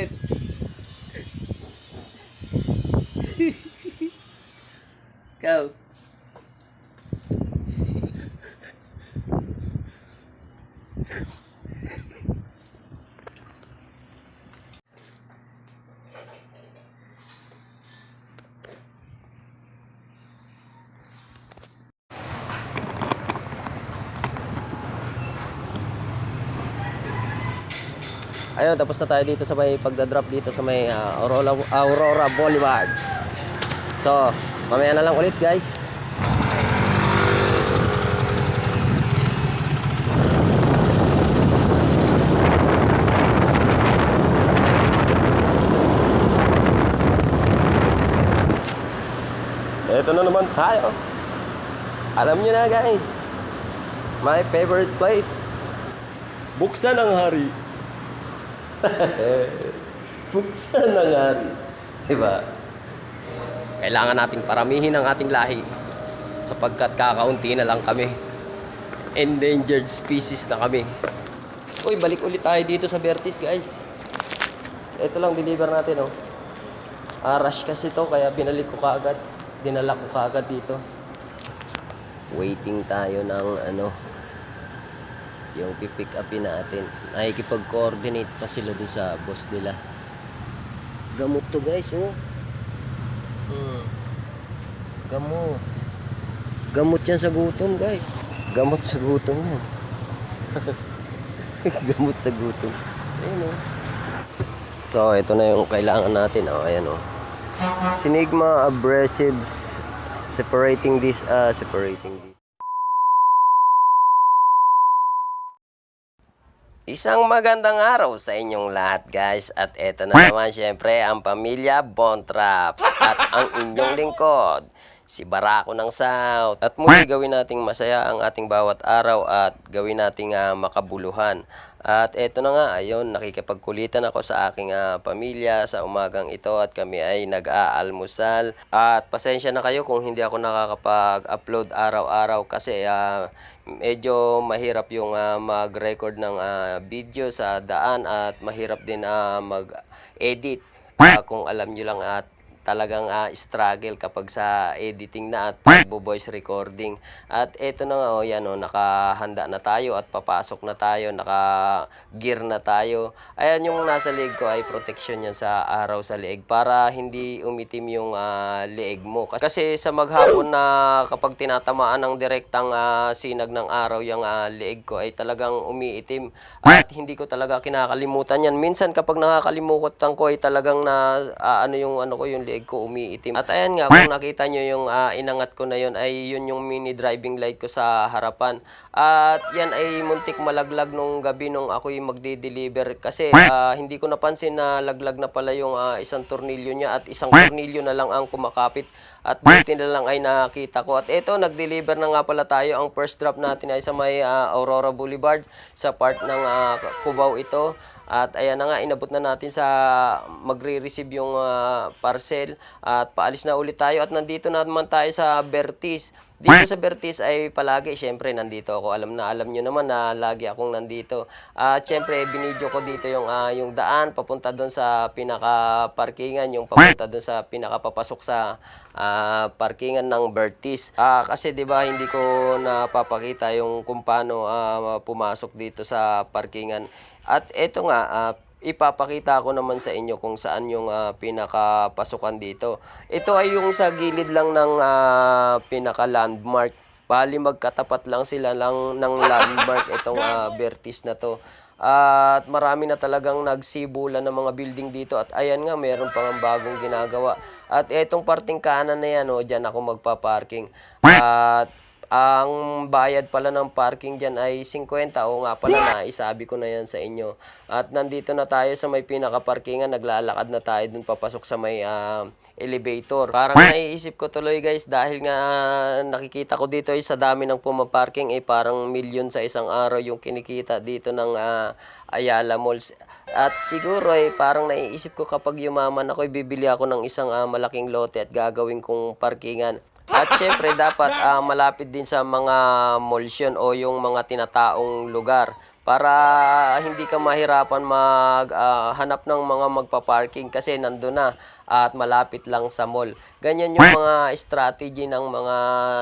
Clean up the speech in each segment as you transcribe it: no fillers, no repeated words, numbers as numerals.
Bakit? Ikaw. Ayun, tapos na tayo dito sa may pagdadrop dito sa may Aurora Boulevard. So, mamaya na lang ulit guys. Ito na naman tayo. Alam nyo na guys, my favorite place, Buksan ng Hari. Buksan ng Hari. Diba? Kailangan natin paramihin ang ating lahi sapagkat kakaunti na lang kami. Endangered species na kami. Uy, balik ulit tayo dito sa Bertis guys. Ito lang deliver natin, oh. Rush kasi to kaya binalik ko kaagad. Dinala ko kaagad dito. Waiting tayo ng yung pipick upin natin. Nakikipag-coordinate pa sila dun sa boss nila. Gamot to guys, oh. Gamot. Gamot yan sa gutom guys. Gamot sa gutom yan. Gamot sa gutom. Ayun, oh. So, ito na yung kailangan natin, oh. Ayan, oh. Sinigma abrasives separating this. Isang magandang araw sa inyong lahat guys. At eto na naman syempre ang pamilya Bontraps at ang inyong lingkod, si Barako ng South. At muli gawin nating masaya ang ating bawat araw at gawin nating makabuluhan. At eto na nga, ayun, nakikipagkulitan ako sa aking pamilya sa umagang ito at kami ay nag-aalmusal. At pasensya na kayo kung hindi ako nakakapag-upload araw-araw kasi medyo mahirap yung mag-record ng video sa daan at mahirap din mag-edit. Kung alam nyo lang at talagang struggle kapag sa editing na at pagbo-voice recording. At eto na nga, oh, yan, oh, nakahanda na tayo at papasok na tayo, naka-gear na tayo. Ayan, yung nasa leeg ko ay protection yan sa araw sa leeg para hindi umitim yung leeg mo. Kasi sa maghapon na kapag tinatamaan ng direktang sinag ng araw yung leeg ko ay talagang umiitim at hindi ko talaga kinakalimutan yan. Minsan kapag nakakalimutan ko ay talagang yung leeg ko umiitim. At ayan nga, kung nakita nyo yung inangat ko na yun ay yun yung mini driving light ko sa harapan. At yan ay muntik malaglag nung gabi nung ako'y magde-deliver kasi hindi ko napansin na laglag na pala yung isang tornilyo niya at isang tornilyo na lang ang kumakapit at buti na lang ay nakita ko. At eto, nag-deliver na nga pala tayo. Ang first drop natin ay sa may Aurora Boulevard sa part ng Cubao ito. At ayan na nga, inabot na natin sa magre-receive yung parcel at paalis na ulit tayo at nandito na naman tayo sa Bertis. Dito sa Bertis ay palagi, syempre nandito ako. Alam nyo naman na lagi akong nandito. At syempre binidyo ko dito yung daan papunta doon sa pinaka-parkingan, yung papunta doon sa pinaka-papasok sa parkingan ng Bertis. Kasi 'di ba hindi ko napapakita yung kung paano pumasok dito sa parkingan. At eto nga, ipapakita ko naman sa inyo kung saan yung pinakapasukan dito. Ito ay yung sa gilid lang ng pinaka-landmark. Bali magkatapat lang sila lang ng landmark itong Bertis na to. At marami na talagang nagsibulan ng mga building dito. At ayan nga, meron pang bagong ginagawa. At etong parting kanan na yan, dyan ako magpa-parking. At ang bayad pala ng parking dyan ay 50. O nga pala, naisabi ko na yan sa inyo. At nandito na tayo sa may pinaka-parkingan. Naglalakad na tayo dun papasok sa may elevator. Parang naiisip ko tuloy guys, dahil nga nakikita ko dito ay sa dami ng pumaparking ay parang milyon sa isang araw yung kinikita dito ng Ayala Malls. At siguro ay parang naiisip ko kapag yumaman ako, bibili ako ng isang malaking lote at gagawin kong parkingan. At syempre dapat malapit din sa mga malls yun o yung mga tinataong lugar para hindi ka mahirapan hanap ng mga magpa-parking kasi nandun na at malapit lang sa mall. Ganyan yung mga strategy ng mga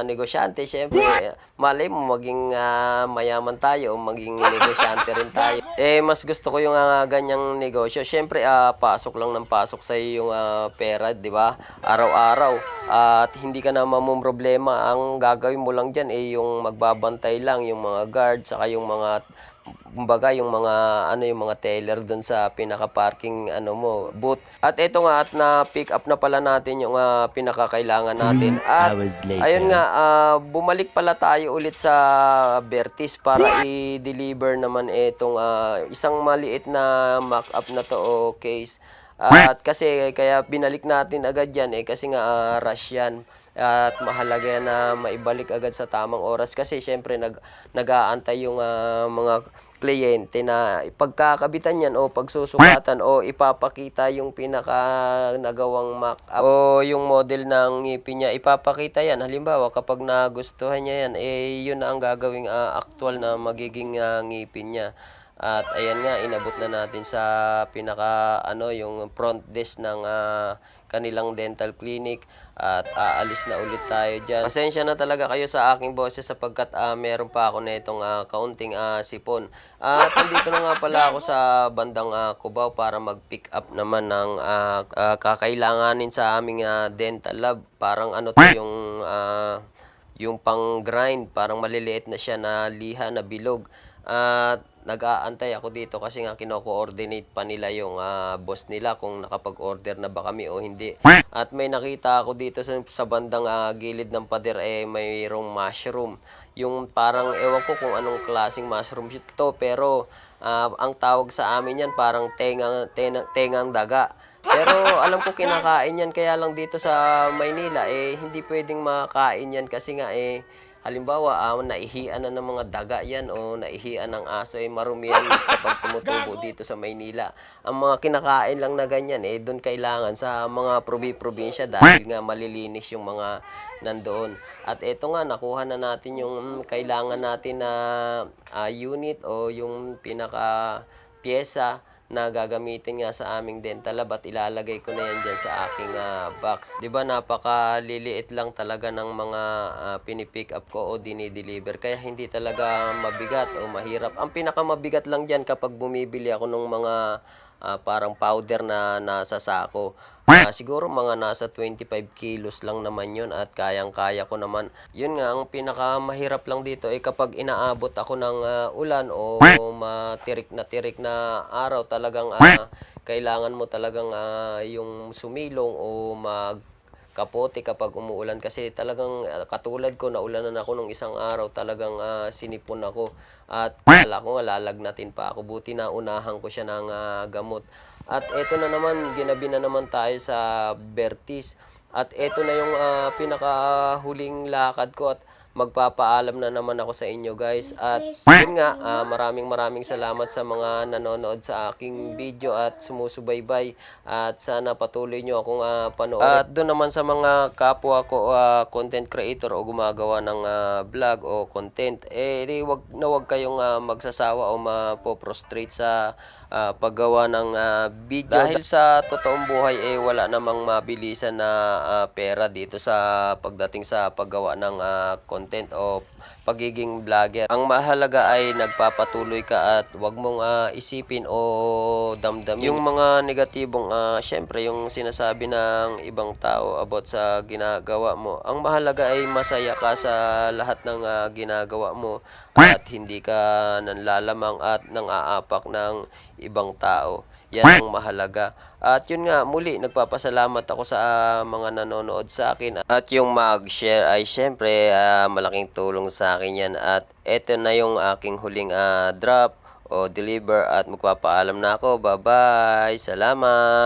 negosyante. Siyempre, malay mo maging mayaman tayo o maging negosyante rin tayo. Mas gusto ko yung ganyang negosyo. Siyempre, pasok lang ng pasok sa yung pera, di ba? Araw-araw. At hindi ka na mamumroblema. Ang gagawin mo lang dyan yung magbabantay lang, yung mga guard, saka yung mga kumbaga yung mga teller doon sa pinaka-parking mo booth. At ito nga at na pick up na pala natin yung pinakakailangan natin. At ayun nga bumalik pala tayo ulit sa Vertis para i-deliver naman itong isang maliit na mock-up na to o case. At kasi kaya binalik natin agad yan kasi nga rush yan. At mahalaga yan na maibalik agad sa tamang oras kasi syempre nag-aantay yung mga kliyente na pagkakabitan yan o pagsusukatan o ipapakita yung pinaka nagawang mock-up o yung model ng ngipin niya. Ipapakita yan. Halimbawa kapag nagustuhan niya yan, yun na ang gagawing actual na magiging ngipin niya. At ayan nga, inabot na natin sa yung front desk ng kanilang dental clinic at aalis na ulit tayo dyan. Pasensya na talaga kayo sa aking boses sapagkat meron pa ako na itong kaunting sipon. At nandito na nga pala ako sa bandang Cubao para mag-pick up naman ng kakailanganin sa aming dental lab. Parang yung pang-grind, parang maliliit na siya na liha na bilog. At nag-aantay ako dito kasi nga kino-coordinate pa nila yung boss nila kung nakapag-order na ba kami o hindi. At may nakita ako dito sa bandang gilid ng pader mayroong mushroom. Yung parang ewan ko kung anong klaseng mushroom ito pero ang tawag sa amin yan parang tengang daga. Pero alam ko kinakain yan kaya lang dito sa Maynila hindi pwedeng makain yan kasi nga halimbawa, naihian na ng mga daga yan o naihian ng aso, marumi yan kapag tumutubo dito sa Maynila. Ang mga kinakain lang na ganyan, doon kailangan sa mga probinsya dahil nga malilinis yung mga nandoon. At eto nga, nakuha na natin yung kailangan natin na unit o yung pinaka pyesa na gagamitin nga sa aming dental lab at ilalagay ko na yan dyan sa aking box. Diba napakaliliit lang talaga ng mga pinipick up ko o dinideliver kaya hindi talaga mabigat o mahirap. Ang pinakamabigat lang dyan kapag bumibili ako ng mga parang powder na nasa sako. Siguro mga nasa 25 kilos lang naman yun at kayang-kaya ko naman. Yun nga, ang pinakamahirap lang dito kapag inaabot ako ng ulan o matirik na araw talagang kailangan mo talagang yung sumilong o kapote kapag umuulan kasi talagang katulad ko naulanan ako nung isang araw talagang sinipon ako at kala ko lalagnatin pa ako buti na unahan ko siya ng gamot. At eto na naman, ginabi na naman tayo sa Vertis. At eto na yung pinakahuling lakad ko at magpapaalam na naman ako sa inyo guys. At yun nga, maraming salamat sa mga nanonood sa aking video at sumusubaybay. At sana patuloy nyo akong panood. At doon naman sa mga kapwa ko content creator o gumagawa ng vlog o content, wag kayong magsasawa o mapoprostrate sa paggawa ng video. Dahil sa totoong buhay wala namang mabilisan na pera dito sa pagdating sa paggawa ng content o pagiging vlogger. Ang mahalaga ay nagpapatuloy ka at wag mong isipin o damdamin yung mga negatibong syempre yung sinasabi ng ibang tao about sa ginagawa mo. Ang mahalaga ay masaya ka sa lahat ng ginagawa mo at hindi ka nanlalamang at nang-aapak ng ibang tao. Yan ang mahalaga. At yun nga, muli, nagpapasalamat ako sa mga nanonood sa akin. At yung mag-share ay syempre malaking tulong sa akin yan. At eto na yung aking huling drop o deliver at magpapaalam na ako. Bye-bye! Salamat!